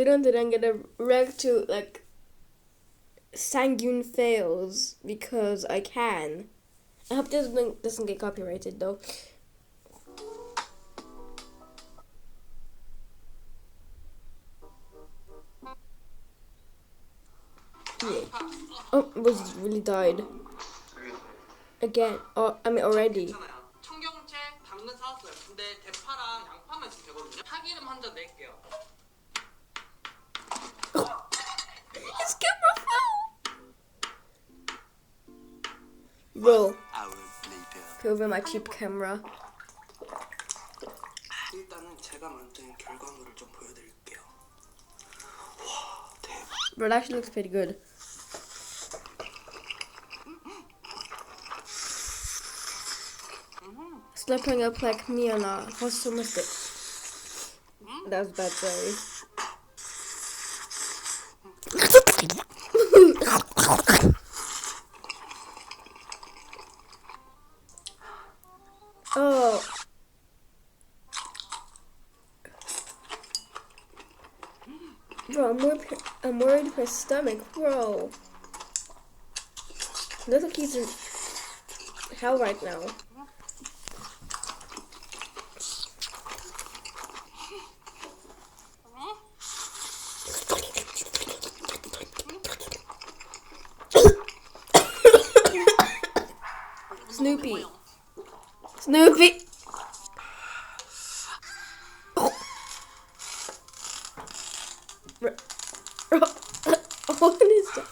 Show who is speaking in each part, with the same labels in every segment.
Speaker 1: didn't get a rank to like Sanguine fails because I can. I hope this doesn't get copyrighted though. Yeah. Oh, was really died again. Oh, I mean already.
Speaker 2: 청경채 당근 사왔어요. 근데 대파랑 양파만 지금 되거든요. 파기름 한 잔 낼게요.
Speaker 1: His camera fell. Bro, over my cheap camera.
Speaker 2: 일단은 제가 만든 결과물을 좀 보여드릴게요. 와, 대박.
Speaker 1: Bro, it actually looks pretty good. Slipping up like me on a hostel mistake. That was bad, sorry. Oh. Bro, I'm worried for his stomach, bro. Looks like he's in hell right now. Snoopy. Snoopy. What is that?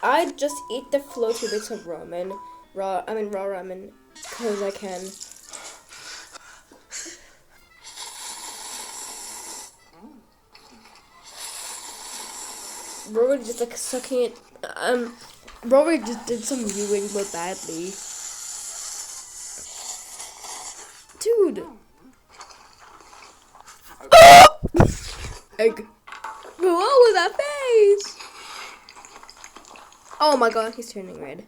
Speaker 1: I just eat the floaty bits of ramen. Raw ramen. Because I can. Robert just like sucking it. Robert just did some viewing but badly. Dude. Egg. What was that face? Oh my god, he's turning red.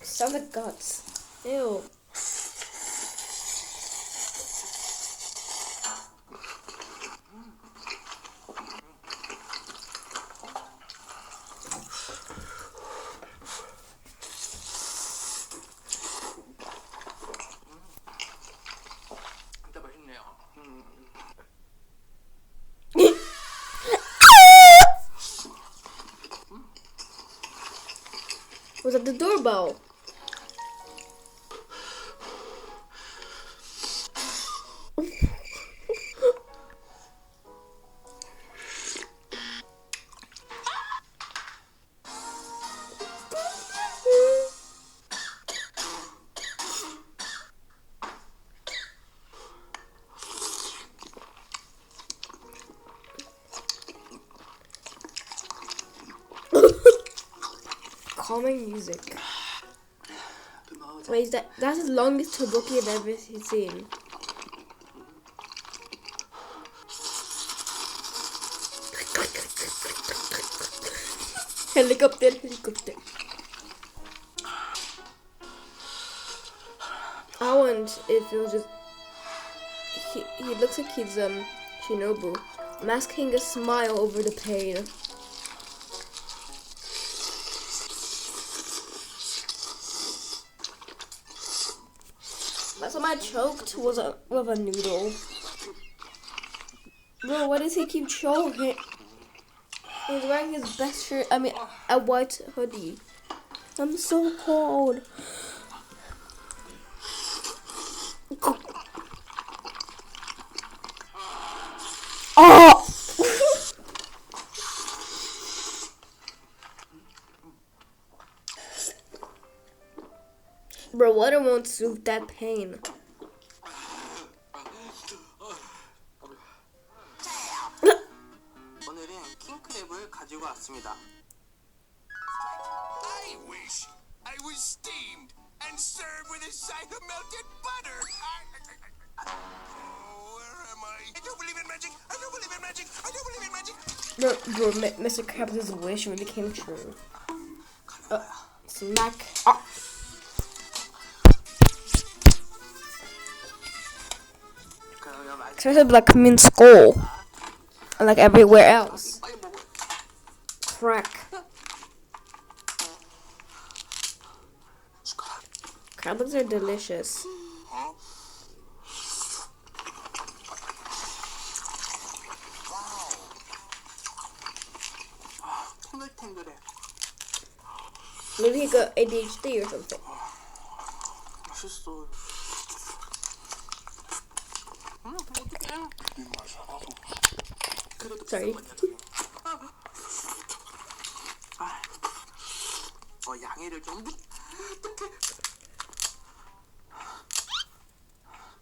Speaker 1: Sounds like guts. Ew. Was it the doorbell? Calming music. Wait, that's the longest tteokbokki I've ever seen. Helicopter. I want if it was just he looks like he's Shinobu, masking a smile over the pain. Last time I choked was with a noodle. Bro, why does he keep choking? He's wearing his best shirt, a white hoodie. I'm so cold. Oh! Bro, water won't soothe that pain.
Speaker 2: 오늘은 킹크랩을 가지고 왔습니다.
Speaker 3: I was steamed and served with a side of melted butter. Oh, where am I? I don't believe in magic. I don't believe in magic. I don't believe in magic.
Speaker 1: Bro, Mr. Krabs' wish really came true. Smack. Oh. Seriously, like mean skull, like everywhere else. Crack. Crabs are delicious.
Speaker 2: 탱글탱글해.
Speaker 1: Maybe he got ADHD or something.
Speaker 2: 맛있어. 어떡해. 그래도
Speaker 1: Sorry.
Speaker 2: 양해를 좀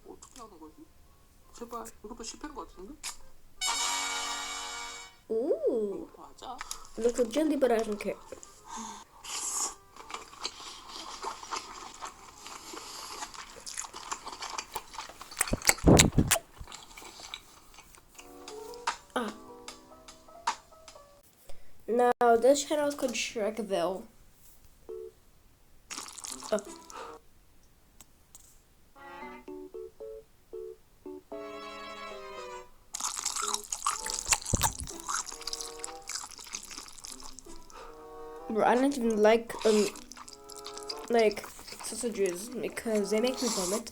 Speaker 2: 어떻게 하는 거지? 제발 이것도 실패인 것 같은데?
Speaker 1: Ooh.
Speaker 2: 맞아.
Speaker 1: Look so jelly, but I don't care. Now, this channel is called Shrekville. Oh. Bro, I don't even like sausages because they make me vomit.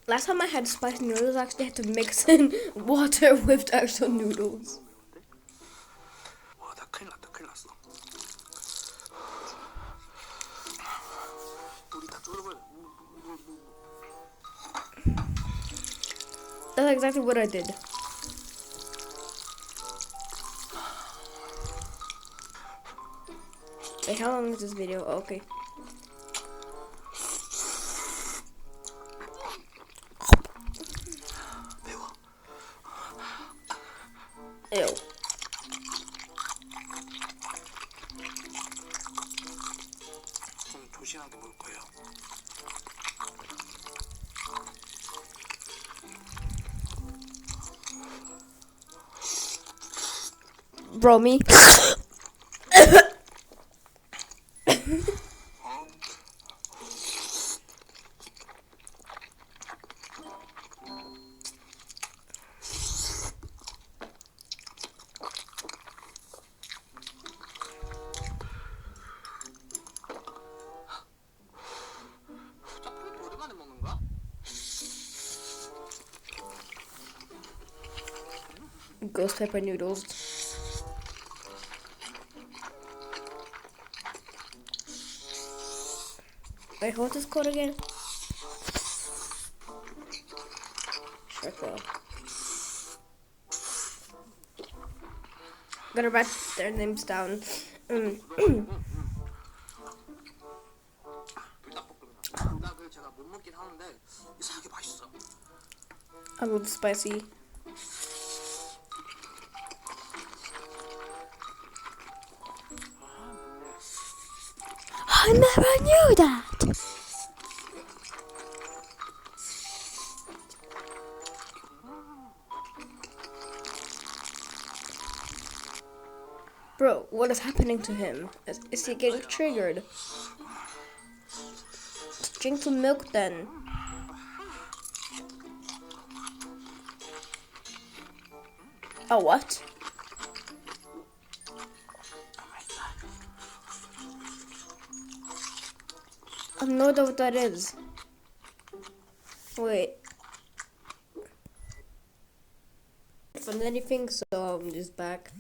Speaker 1: Last time I had spicy noodles, I actually had to mix in water with actual noodles.
Speaker 2: 와, 나 큰일 났다. 큰일 났어. 물이 다 줄어버려.
Speaker 1: That's exactly what I did. Wait, how long is this video? Oh, okay.
Speaker 2: 매워.
Speaker 1: Ew.
Speaker 2: 좀 조심하게 먹을 거예요.
Speaker 1: Bro, me.
Speaker 2: 짜파게티 오랜만에 먹는가?
Speaker 1: Ghost pepper noodles. Wait, what's this called again? Shreko. Gotta write their names down.
Speaker 2: 불닭을 제가 못 먹긴 하는데 이상하게 맛있어.
Speaker 1: I love spicy. I never knew that. Bro, what is happening to him? Is he getting triggered? Drink some milk then. Oh, what? I have no idea what that is. Wait. I found anything, so I'm just back.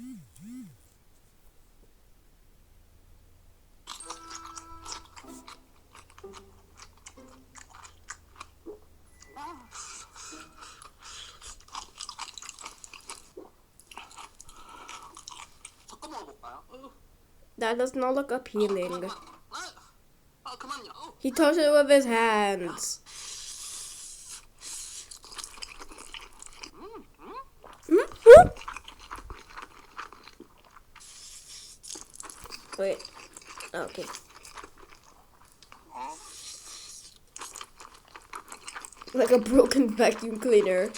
Speaker 2: 섞어 먹어볼까요?
Speaker 1: That does not look appealing.
Speaker 2: 그만요.
Speaker 1: He touched it with his hands. Wait. Oh, okay. Like a broken vacuum cleaner.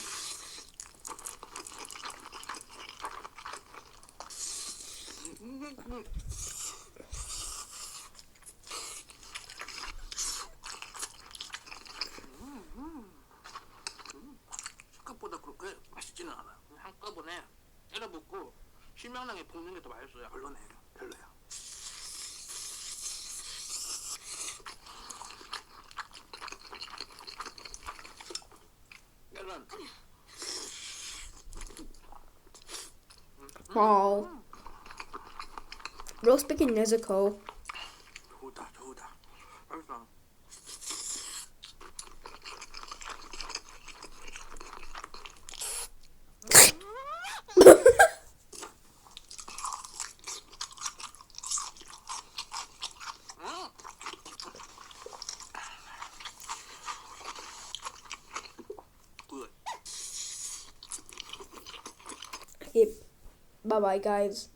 Speaker 2: 생각보다 그렇게 맛있지는 않아요. 한꺼번에 때려 붓고 실명랑에 볶는 게 더 맛있어요. 별로네. 별로야. 계란.
Speaker 1: Wow. Roast chicken Nezuko.
Speaker 2: 좋다, 좋다. 맛있어. 굿.
Speaker 1: Okay. Bye bye, guys.